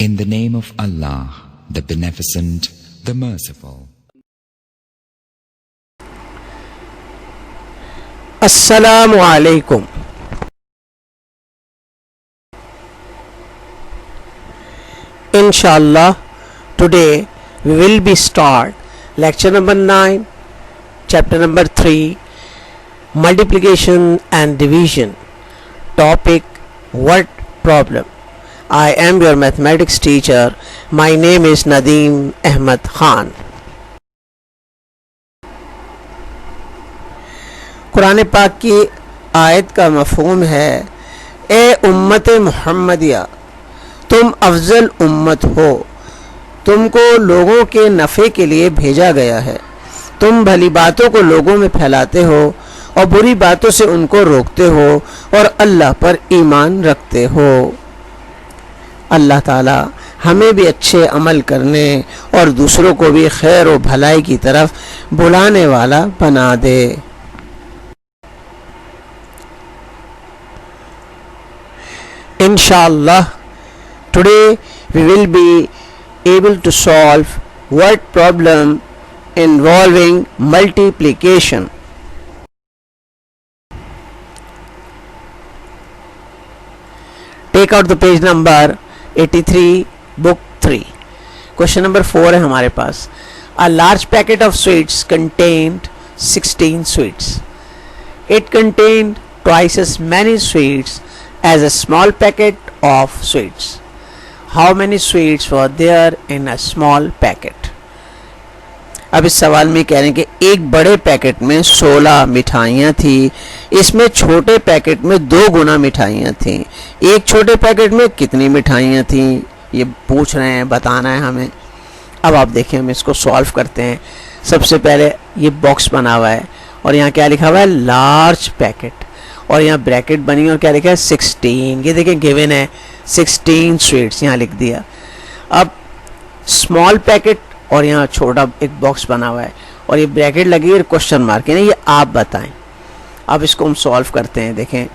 In the name of Allah, the Beneficent, the Merciful. Assalamu alaikum. Inshallah, today we will be start lecture number 9, chapter number 3, multiplication and division. Topic: word problem. I am your mathematics teacher. My name is Nadeem Ahmad Khan. Quran पाक की आयत का मफ़हूम है, ए उम्मत मुहम्मदिया, तुम अफजल उम्मत हो, तुमको लोगों के नफ़े के लिए भेजा गया है, तुम भली बातों को लोगों में फैलाते हो और बुरी बातों से उनको रोकते हो और अल्लाह पर ईमान रखते हो। अल्लाह ताला हमें भी अच्छे अमल करने और दूसरों को भी खैर और भलाई की तरफ बुलाने वाला बना दे। Inshallah, today we will be able to solve word problem involving multiplication. Take out the page number 83, book 3. Question number 4 है हमारे पास. A large packet of sweets contained 16 sweets. It contained twice as many sweets as a small packet of sweets. How many sweets were there in a small packet? अब इस सवाल में कह रहे हैं कि एक बड़े पैकेट में 16 मिठाइयाँ थी, इसमें छोटे पैकेट में 2 गुना मिठाइयाँ थीं। एक छोटे पैकेट में कितनी मिठाइयाँ थीं ये पूछ रहे हैं, बताना है हमें। अब आप देखिए, हम इसको सॉल्व करते हैं। सबसे पहले ये बॉक्स बना हुआ है और यहाँ क्या लिखा हुआ है, लार्ज पैकेट, और यहाँ ब्रैकेट बनी और क्या लिखा है, 16। ये देखिए गिवन है 16 स्वीट्स, यहाँ लिख दिया। अब स्मॉल पैकेट और यहाँ छोटा एक बॉक्स बना हुआ है और ये ब्रैकेट लगी है, क्वेश्चन मार्क है ना, ये आप बताएं। अब इसको हम सॉल्व करते हैं। देखें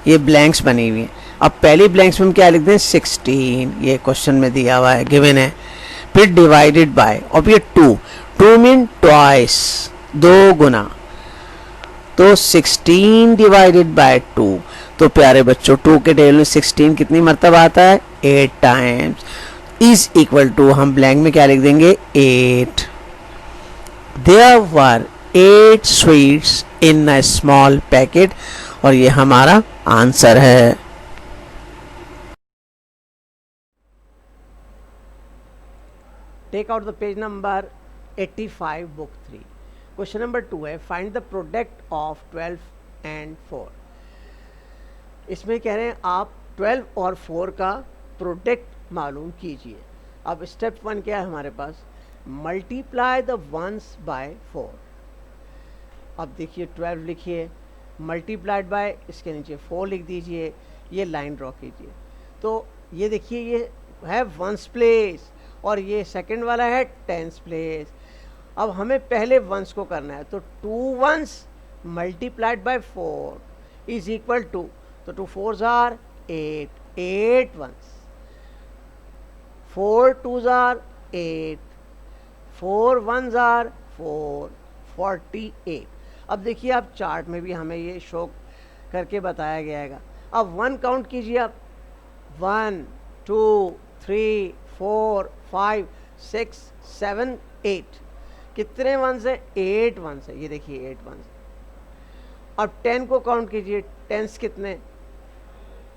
ये ब्लैंक्स बनी हुई हैं। अब पहली ब्लैंक्स में हम क्या लिखते हैं, 16, ये क्वेश्चन में दिया हुआ है, गिवन है। फिर डिवाइडेड बाय, और ये 2 मीन ट्वाइस, 2 गुना, तो 16 डिवाइडेड बाय 2। तो प्यारे बच्चों 2 के टेबल में 16 कितनी मरतबा आता है, 8 टाइम्स, इज इक्वल टू, हम ब्लैंक में क्या लिख देंगे, 8। There were 8 sweets in a small packet, और ये हमारा आंसर है। Take out the page number 85, book 3। Question number 2 है, find the product of 12 and 4। इसमें कह रहे हैं आप 12 और 4 का प्रोडक्ट मालूम कीजिए। अब स्टेप 1 क्या है हमारे पास, मल्टीप्लाई द वंस बाय 4। अब देखिए 12 लिखिए, मल्टीप्लाइड बाय, इसके नीचे 4 लिख दीजिए, ये लाइन ड्रॉ कीजिए। तो ये देखिए ये है वंस प्लेस और ये सेकंड वाला है टेंस प्लेस। अब हमें पहले वंस को करना है, तो 2 ones multiplied by 4 is equal to, तो 2 4s are 8, 8 once, 4 2s are 8, 4 1s are 4, 48। अब देखिए आप चार्ट में भी हमें ये शो करके बताया गया है। अब 1 काउंट कीजिए आप, 1 2 3 4 5 6 7 8, कितने वंस है, 8 वंस है, ये देखिए 8 वंस। अब 10 को काउंट कीजिए, टेंस कितने,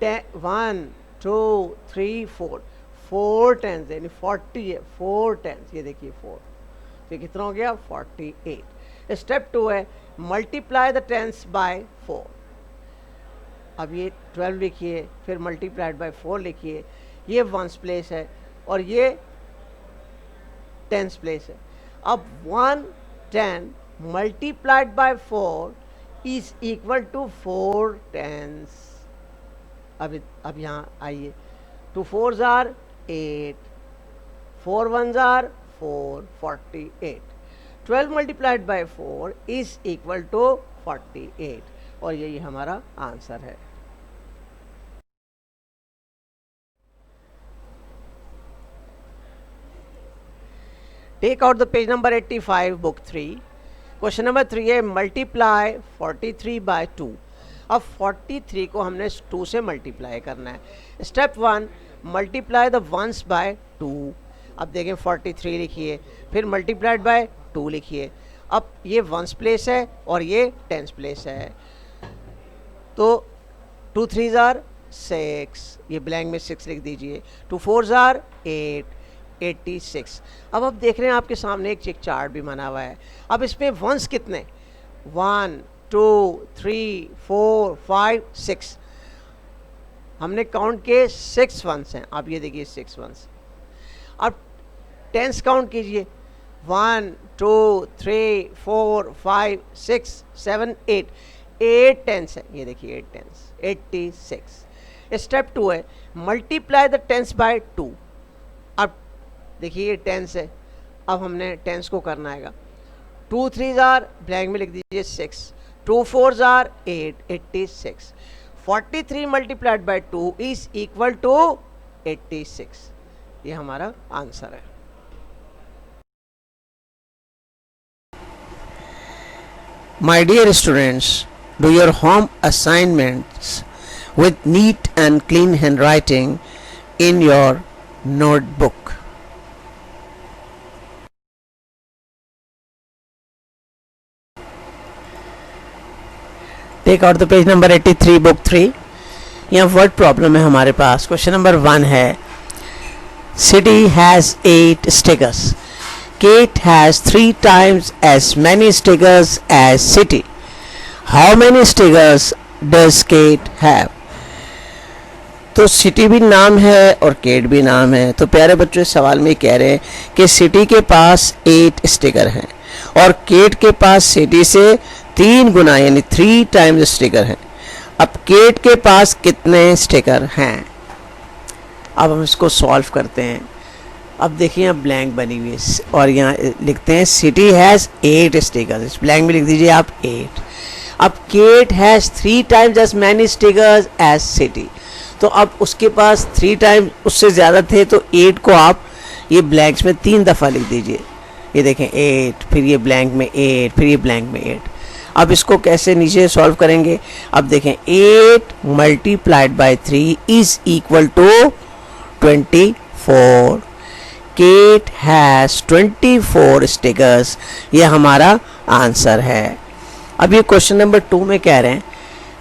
1 2 3 4, 4 टेंस यानी 40 है, 4 टेंस, ये देखिए 4, तो कितना हो गया, 48। स्टेप 2 है, मल्टीप्लाई द टेंस बाय 4। अब ये 12 लिखिए, फिर मल्टीप्लाइड बाय 4 लिखिए, ये वंस प्लेस है और ये टेंस प्लेस है। अब 110 multiplied by 4 is equal to 4 tens. अब यहाँ आइए, 2 4s are 8, 4 1s are 4, 48। 12 multiplied by 4 is equal to 48 और यही हमारा आंसर है। Take out the page number 85 book 3। Question number 3 है मल्टीप्लाई 43 बाय 2। अब 43 को हमने 2 से मल्टीप्लाई करना है। Step 1 multiply the ones by 2। अब देखें 43 लिखिए, फिर मल्टीप्लाइड बाय 2 लिखिए। अब ये वंस प्लेस है और ये टेंस प्लेस है, तो 2 3s आर 6, ये ब्लैंक में 6 लिख दीजिए। 2 4s आर 8, 86। अब देख रहे हैं आपके सामने एक चेक चार्ट भी बना हुआ है। अब इसमें वंस कितने, 1 2 3 4 5 6, हमने काउंट किए 6 वंस हैं। आप ये देखिए 6 वंस। अब टेंस काउंट कीजिए, 1 2 3 4 5 6 7 8, 8 टेंस है, ये देखिए 8 टेंस, 86। स्टेप 2 है मल्टीप्लाई द टेंस बाय 2। अब देखिए ये टेंस है, अब हमने टेंस को करना है। 2 3s आर ब्लैंक में लिख दीजिए 6, 2 4s are 8, 86। 43 multiplied by 2 is equal to 86, ये हमारा आंसर है। My dear students, do your home assignments with neat and clean handwriting in your notebook. Take out the page number 83 book 3। यहाँ word problem है हमारे पास। Question number 1 है City has 8 stickers. Kate has 3 times as many stickers as City. How many stickers does Kate have? तो city भी नाम है और cat भी नाम है। तो प्यारे बच्चों इस सवाल में कह रहे हैं कि सिटी के पास 8 स्टिकर हैं और केट के पास सिटी से 3 गुना यानी 3 टाइम्स स्टिकर हैं। अब केट के पास कितने स्टिकर हैं? अब हम इसको सॉल्व करते हैं। अब देखिए यहाँ ब्लैंक बनी हुई है और यहाँ लिखते हैं सिटी हैज़ 8 स्टिकर्स। इस ब्लैंक में लिख दीजिए आप 8। अब Kate has 3 times as many stickers as city. तो अब उसके पास 3 टाइम्स उससे ज़्यादा थे, तो 8 को आप ये ब्लैंक्स में 3 दफ़ा लिख दीजिए। ये देखें 8, फिर ये ब्लैंक में 8, फिर ये ब्लैंक में 8। अब इसको कैसे नीचे सॉल्व करेंगे? अब देखें 8 multiplied by 3 is equal to 24। Kate has 24 stickers, ये हमारा आंसर है। अब ये क्वेश्चन नंबर 2 में कह रहे हैं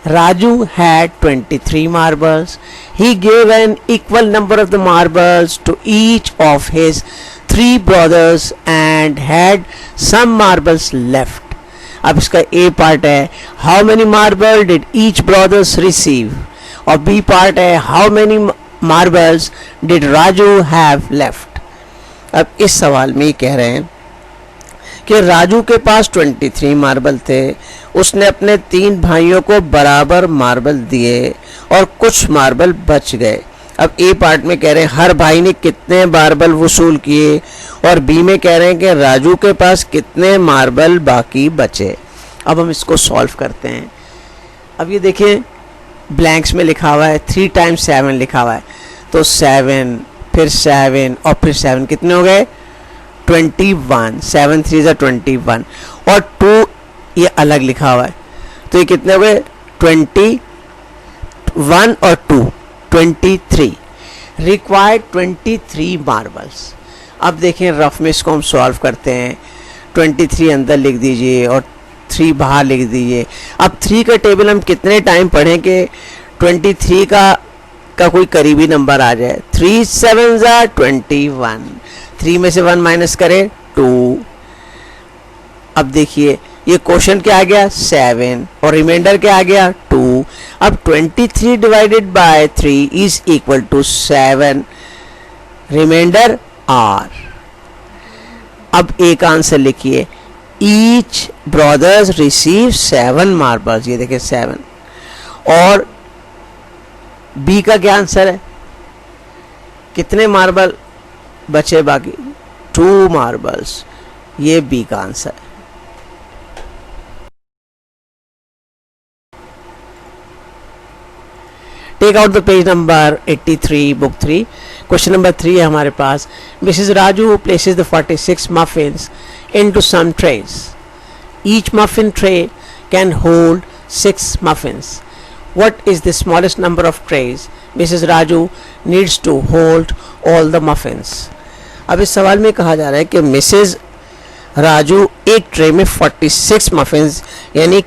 Raju had 23 marbles. He gave an equal number of the marbles to each of his 3 brothers and had some marbles left. अब इसका A पार्ट है how many marbles did each brothers receive, और B part है how many marbles did Raju have left. अब इस सवाल में कह रहे हैं कि राजू के पास 23 मार्बल थे, उसने अपने 3 भाइयों को बराबर मार्बल दिए और कुछ मार्बल बच गए। अब ए पार्ट में कह रहे हैं हर भाई ने कितने मार्बल वसूल किए, और बी में कह रहे हैं कि राजू के पास कितने मार्बल बाकी बचे। अब हम इसको सॉल्व करते हैं। अब ये देखिए ब्लैंक्स में लिखा हुआ है 3 टाइम्स 7 लिखा हुआ है, तो 7 फिर 7 और फिर 7 कितने हो गए 21। 7 3 21 और 2 ये अलग लिखा हुआ है, तो ये कितने हो गए 21 और 2 23। Required 23 marbles. अब देखें रफ में इसको हम सॉल्व करते हैं। 23 अंदर लिख दीजिए और 3 बाहर लिख दीजिए। अब 3 का टेबल हम कितने टाइम पढ़ें कि 23 का कोई करीबी नंबर आ जाए। 3 7 21, 3 में से 1 माइनस करें 2। अब देखिए ये क्वेश्चन क्या आ गया 7 और रिमाइंडर क्या आ गया 2। अब 23 divided by 3 is equal to 7, remainder R। अब एक आंसर लिखिए ईच ब्रदर्स रिसीव 7 मार्बल्स, ये देखिए 7। और बी का क्या आंसर है, कितने मार्बल बचे बाकी 2 मार्बल्स। ये बी का आंसर है। Take out the page number 83 book 3। Question number 3 है हमारे पास। Mrs Raju places the 46 muffins into some trays. Each muffin tray can hold 6 muffins. What is the smallest number of trays Mrs. Raju needs to hold all the muffins? अब इस सवाल में कहा जा रहा है कि मिसेस राजू एक ट्रे में 46 मफिन्स यानी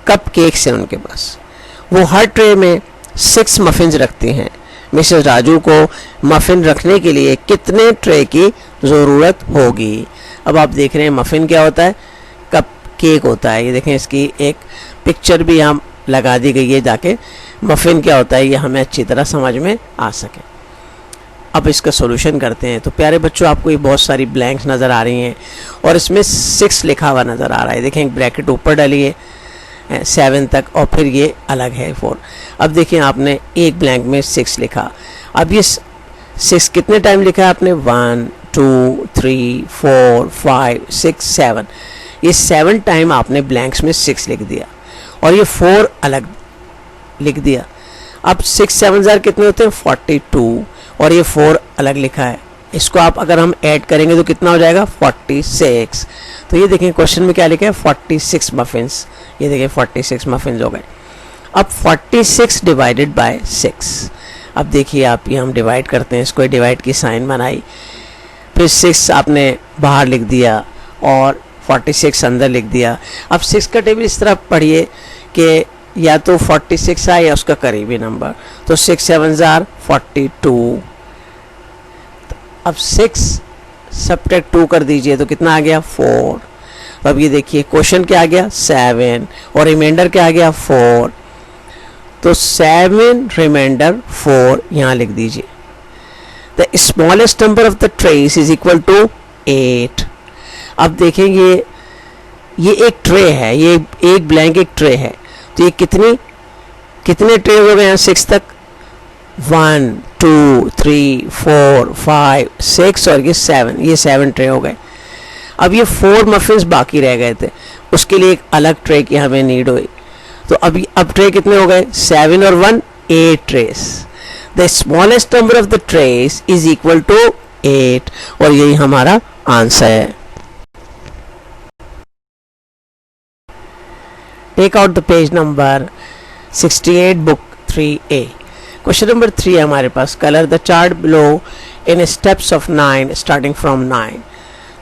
कप केक्स हैं उनके पास, वो हर ट्रे में 6 मफिन्स रखती हैं। मिसेस राजू को मफिन रखने के लिए कितने ट्रे की ज़रूरत होगी? अब आप देख रहे हैं मफिन क्या होता है, कप केक होता है। ये देखें इसकी एक पिक्चर भी हम लगा दी गई है जाके मफिन क्या होता है ये हमें अच्छी तरह समझ में आ सके। अब इसका सॉल्यूशन करते हैं। तो प्यारे बच्चों आपको ये बहुत सारी ब्लैंक्स नज़र आ रही हैं और इसमें 6 लिखा हुआ नज़र आ रहा है। देखें एक ब्रैकेट ऊपर डाली है 7 तक और फिर ये अलग है 4। अब देखिए आपने एक ब्लैंक में 6 लिखा। अब ये 6 कितने टाइम लिखा है आपने? 1 2 3 4 5 6 7। ये 7 टाइम आपने ब्लैंक्स में 6 लिख दिया और ये 4 अलग लिख दिया। अब 6 7 जार कितने होते हैं? 42 और ये 4 अलग लिखा है। इसको आप अगर हम ऐड करेंगे तो कितना हो जाएगा? 46। तो ये देखें क्वेश्चन में क्या लिखा है? 46 मफिन्स। ये देखें 46 मफिन्स हो गए। अब 46 डिवाइडेड बाय 6। अब देखिए आप ये हम डिवाइड करते हैं, इसको डिवाइड की साइन बनाई, फिर 6 आपने बाहर लिख दिया और 46 अंदर लिख दिया। अब 6 का टेबल इस तरह पढ़िए कि या तो 46 आए या उसका करीबी नंबर। तो 6 7 जार 42। अब 6 सब्ट्रैक्ट 2 कर दीजिए तो कितना आ गया? 4। तो अब ये देखिए क्वेश्चन क्या आ गया? 7 और रिमाइंडर क्या आ गया? 4। तो 7 रिमाइंडर 4 यहाँ लिख दीजिए। The smallest number of the trays is equal to 8। अब देखेंगे ये एक ट्रे है, ये एक ब्लैंक एक ट्रे है, तो ये कितने ट्रे हो गए यहाँ 6 तक? 1 2 3 4 5 6 और ये 7, ये 7 ट्रे हो गए। अब ये 4 मफिन्स बाकी रह गए थे, उसके लिए एक अलग ट्रे की हमें नीड हुई। तो अब ट्रे कितने हो गए? 7 और 1 8 trays. The smallest number of the trays is equal to 8 और यही हमारा आंसर है। Take out the page number 68 book 3A। Question number 3 है हमारे पास। Colour the chart below in steps of 9 starting from 9।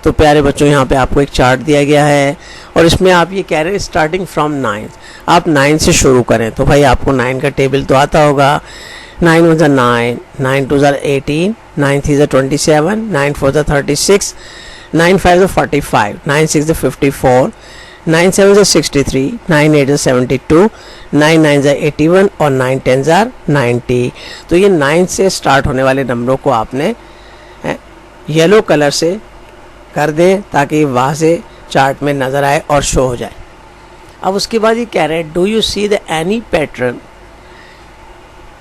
तो प्यारे बच्चों यहाँ पे आपको एक चार्ट दिया गया है और इसमें आप ये कह रहे हैं स्टार्टिंग फ्रॉम 9, आप 9 से शुरू करें। तो भाई आपको 9 का टेबल तो आता होगा। 9 1 ज़ा 9, 9 2 ज़ा 18, 9 3 ज़ा 27, 9 4 ज़ा 36, 9 5 ज़ा 45, 9 6 ज़ा 54, 9 7 ज़ा 63, 9 8 ज़ा 72, 9 9 ज़ा 81 और 9 10 ज़ा 90। तो ये 9 से स्टार्ट होने वाले नंबरों को आपने येलो कलर से कर दें ताकि वहाँ से चार्ट में नज़र आए और शो हो जाए। अब उसके बाद ये कह रहे हैं do you see the any pattern,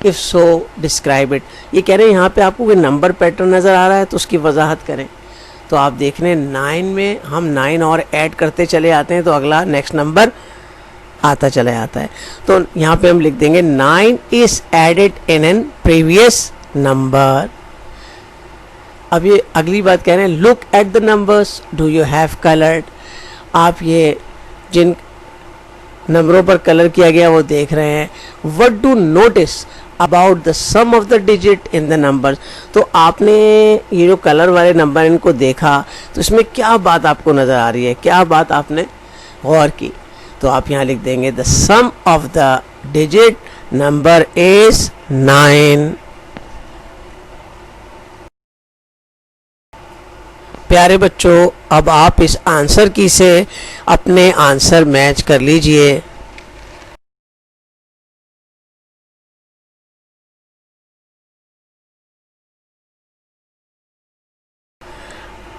if so describe it. ये कह रहे हैं यहाँ पे आपको कोई नंबर पैटर्न नज़र आ रहा है तो उसकी वजाहत करें। तो आप देख रहे हैं 9 में हम 9 और ऐड करते चले आते हैं तो अगला नेक्स्ट नंबर आता चला जाता है। तो यहाँ पे हम लिख देंगे 9 is added in an previous number. अब ये अगली बात कह रहे हैं look at the numbers do you have coloured. आप ये जिन नंबरों पर कलर किया गया वो देख रहे हैं। What do notice about the sum of the digit in the numbers. तो आपने ये जो कलर वाले नंबर इनको देखा तो इसमें क्या बात आपको नज़र आ रही है, क्या बात आपने गौर की? तो आप यहाँ लिख देंगे the sum of the digit number is 9। प्यारे बच्चों अब आप इस आंसर की से अपने आंसर मैच कर लीजिए।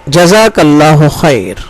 जज़ाकल्लाहु खैर।